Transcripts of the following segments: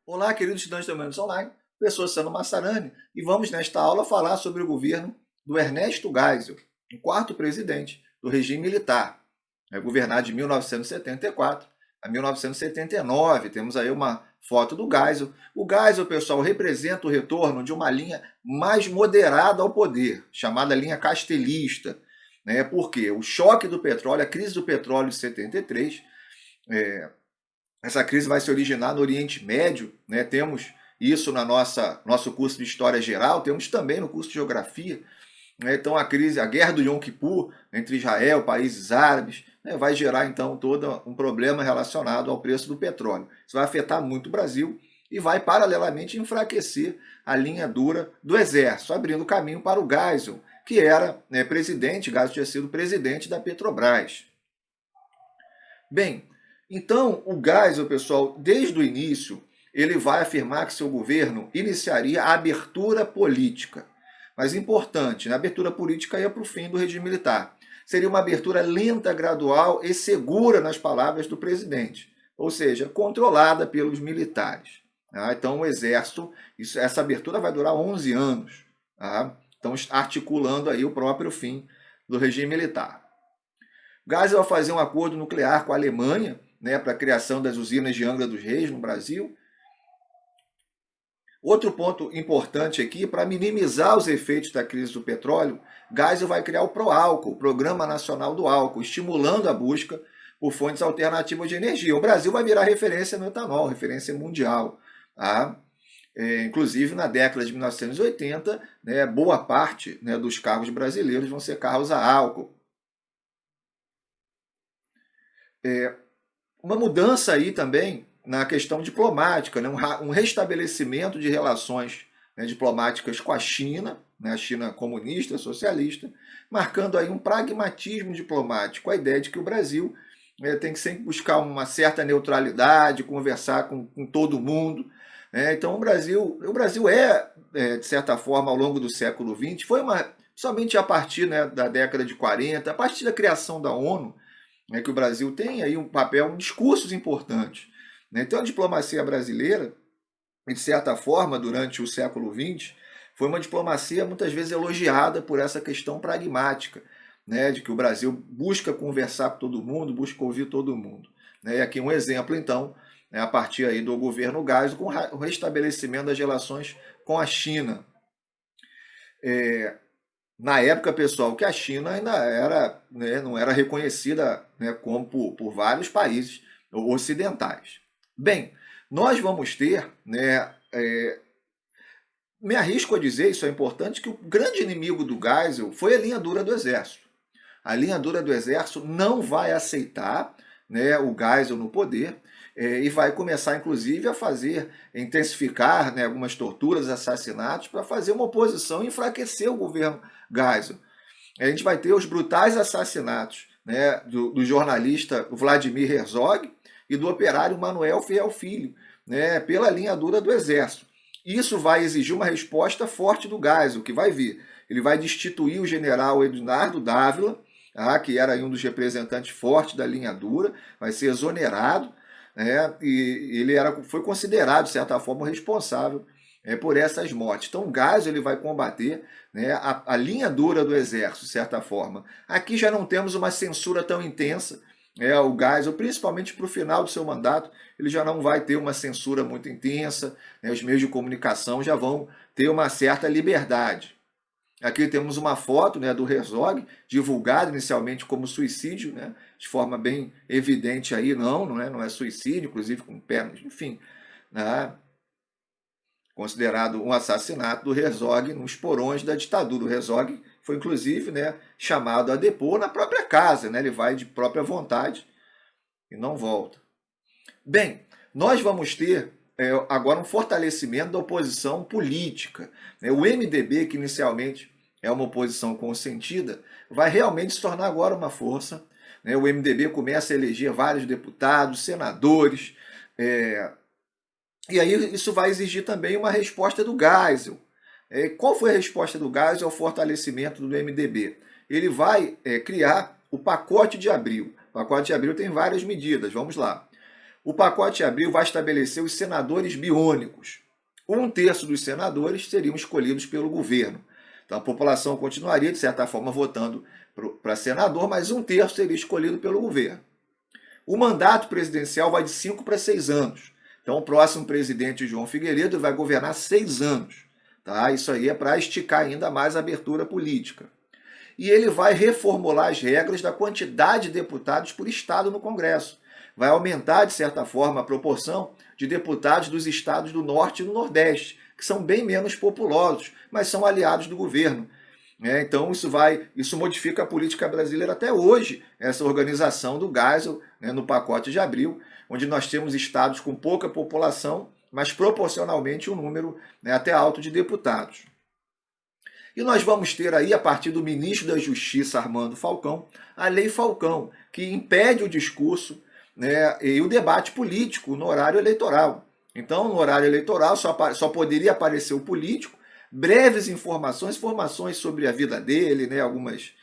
Olá, queridos estudantes da Humanities Online, professor Sano Massarani, e vamos nesta aula falar sobre o governo do Ernesto Geisel, o quarto presidente do regime militar, governado de 1974 a 1979. Temos aí uma foto do Geisel. O Geisel, pessoal, representa o retorno de uma linha mais moderada ao poder, chamada linha castelista, porque o choque do petróleo, a crise do petróleo de 73, essa crise vai se originar no Oriente Médio, Temos isso na nosso curso de História Geral, temos também no curso de Geografia. Então a guerra do Yom Kippur entre Israel e países árabes, vai gerar então todo um problema relacionado ao preço do petróleo. Isso vai afetar muito o Brasil e vai paralelamente enfraquecer a linha dura do Exército, abrindo caminho para o Geisel, que era presidente, Geisel tinha sido presidente da Petrobras. Bem, então o Geisel, pessoal, desde o início, ele vai afirmar que seu governo iniciaria a abertura política. Mas importante, a abertura política ia para o fim do regime militar. Seria uma abertura lenta, gradual e segura, nas palavras do presidente, ou seja, controlada pelos militares. Então o Exército, essa abertura vai durar 11 anos. Então articulando aí o próprio fim do regime militar. Geisel vai fazer um acordo nuclear com a Alemanha, para a criação das usinas de Angra dos Reis no Brasil. Outro ponto importante aqui, para minimizar os efeitos da crise do petróleo, Geisel vai criar o PROALCO, o Programa Nacional do Álcool, estimulando a busca por fontes alternativas de energia. O Brasil vai virar referência no etanol, referência mundial. Inclusive, na década de 1980, boa parte dos carros brasileiros vão ser carros a álcool. Uma mudança aí também na questão diplomática, um restabelecimento de relações diplomáticas com a China, a China comunista, socialista, marcando aí um pragmatismo diplomático, a ideia de que o Brasil tem que sempre buscar uma certa neutralidade, conversar com todo mundo. Então o Brasil de certa forma, ao longo do século XX, somente a partir da década de 40, a partir da criação da ONU, que o Brasil tem aí um papel, discursos importantes. Então a diplomacia brasileira, de certa forma, durante o século XX, foi uma diplomacia muitas vezes elogiada por essa questão pragmática, de que o Brasil busca conversar com todo mundo, busca ouvir todo mundo. E aqui um exemplo, então, a partir aí do governo Geisel, com o restabelecimento das relações com a China. Na época, pessoal, que a China ainda não era reconhecida como por vários países ocidentais. Bem, nós vamos ter, me arrisco a dizer, isso é importante, que o grande inimigo do Geisel foi a linha dura do Exército. A linha dura do Exército não vai aceitar o Geisel no poder e vai começar, inclusive, a intensificar algumas torturas, assassinatos, para fazer uma oposição e enfraquecer o governo Geisel. A gente vai ter os brutais assassinatos do jornalista Vladimir Herzog e do operário Manuel Fiel Filho, pela linha dura do Exército. Isso vai exigir uma resposta forte do Geisel, que vai vir. Ele vai destituir o general Ednardo Dávila, que era um dos representantes fortes da linha dura, vai ser exonerado, e ele foi considerado, de certa forma, responsável por essas mortes. Então, o Geisel ele vai combater a linha dura do Exército, de certa forma. Aqui já não temos uma censura tão intensa. O Geisel, principalmente para o final do seu mandato, ele já não vai ter uma censura muito intensa, os meios de comunicação já vão ter uma certa liberdade. Aqui temos uma foto do Herzog, divulgada inicialmente como suicídio, de forma bem evidente aí, não é suicídio, inclusive com pernas, enfim, considerado um assassinato do Herzog nos porões da ditadura. O Herzog foi, inclusive, chamado a depor na própria casa, ele vai de própria vontade e não volta. Bem, nós vamos ter agora um fortalecimento da oposição política. O MDB, que inicialmente é uma oposição consentida, vai realmente se tornar agora uma força. O MDB começa a eleger vários deputados, senadores, e aí isso vai exigir também uma resposta do Geisel. Qual foi a resposta do Geisel ao fortalecimento do MDB? Ele vai criar o Pacote de Abril. O Pacote de Abril tem várias medidas, vamos lá. O pacote de abril vai estabelecer os senadores biônicos. 1/3 dos senadores seriam escolhidos pelo governo. Então a população continuaria, de certa forma, votando para senador, mas 1/3 seria escolhido pelo governo. O mandato presidencial vai de 5 para 6 anos. Então o próximo presidente, João Figueiredo, vai governar 6 anos. Tá? Isso aí é para esticar ainda mais a abertura política. E ele vai reformular as regras da quantidade de deputados por estado no Congresso. Vai aumentar, de certa forma, a proporção de deputados dos estados do Norte e do Nordeste, que são bem menos populosos, mas são aliados do governo. Então isso modifica a política brasileira até hoje, essa organização do Geisel, no pacote de abril, onde nós temos estados com pouca população, mas proporcionalmente um número até alto de deputados. E nós vamos ter aí, a partir do ministro da Justiça, Armando Falcão, a Lei Falcão, que impede o discurso e o debate político no horário eleitoral. Então, no horário eleitoral só poderia aparecer o político, breves informações sobre a vida dele, algumas,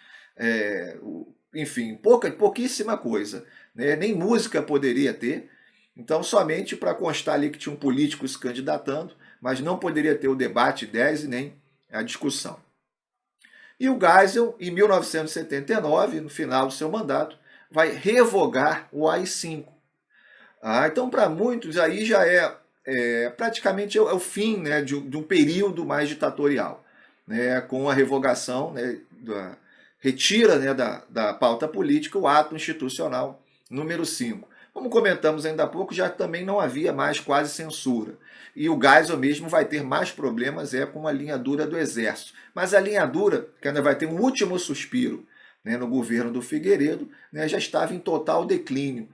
enfim, pouquíssima coisa. Nem música poderia ter. Então, somente para constar ali que tinha um político se candidatando, mas não poderia ter o debate 10 e nem a discussão. E o Geisel, em 1979, no final do seu mandato, vai revogar o AI-5. Então, para muitos, aí já praticamente é o fim de um período mais ditatorial, com a revogação, retira da pauta política o ato institucional número 5. Como comentamos ainda há pouco, já também não havia mais quase censura. E o Geisel mesmo vai ter mais problemas com a linha dura do Exército. Mas a linha dura, que ainda vai ter um último suspiro no governo do Figueiredo, já estava em total declínio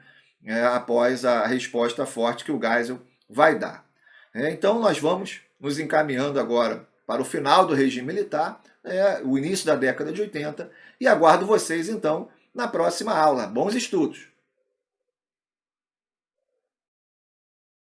após a resposta forte que o Geisel vai dar. Então nós vamos nos encaminhando agora para o final do regime militar, o início da década de 80, e aguardo vocês então na próxima aula. Bons estudos!